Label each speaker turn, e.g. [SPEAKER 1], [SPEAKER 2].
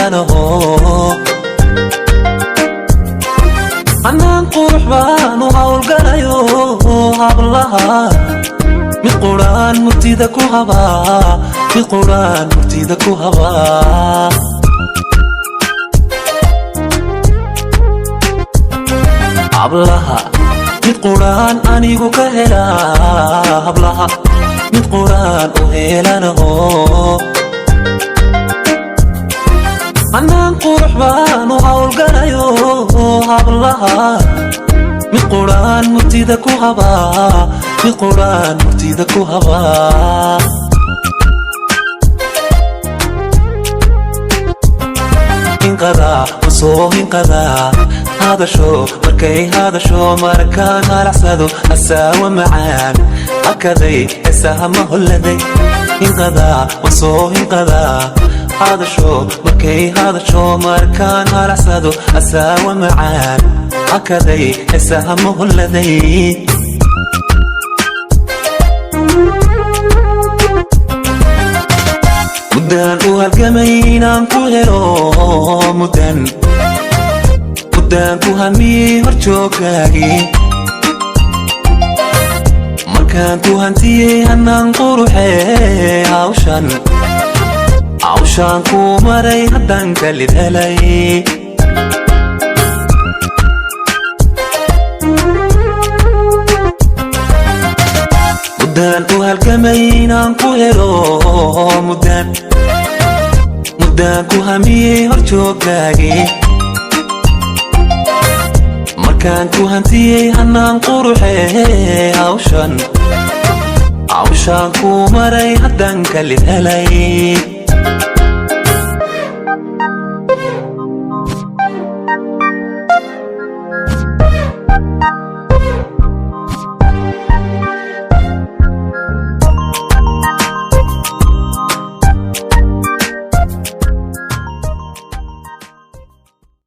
[SPEAKER 1] heelanaho anaan qurux baan u hawlgalayo hablaha mid quraan murtida ku habaa mid quraan murtida ku habaa hablaha mid quraan anigu ka helaa hablaha mid quraan u heelanaho anaan qurux baan u hawlgalayo hablaha mid quraan murtida ku habaa mid quraan murtida ku habaa hinqadaa usoo hinqadaa hadasho markay hadasho markaan halacsado asaawa macaan hakaday heesaha ma holladay hinqadaa usoo hinqadaa hadasho markay hadasho markaan halacsado asaawa macaan hakaday heesaha ma holladay muddaan u halgamay inaan ku helo muddaan ku hamiyey horjooggaagii markaan ku hantiyey hanaan quruxee hawshaan kuu maray haddaan kalid helay muddaan u halgamay inaan ku helo muddaan ku hamiyey horjooggaagii markaan ku hantiyey hanaan quruxee hawshaan kuu maray haddaan kalid helay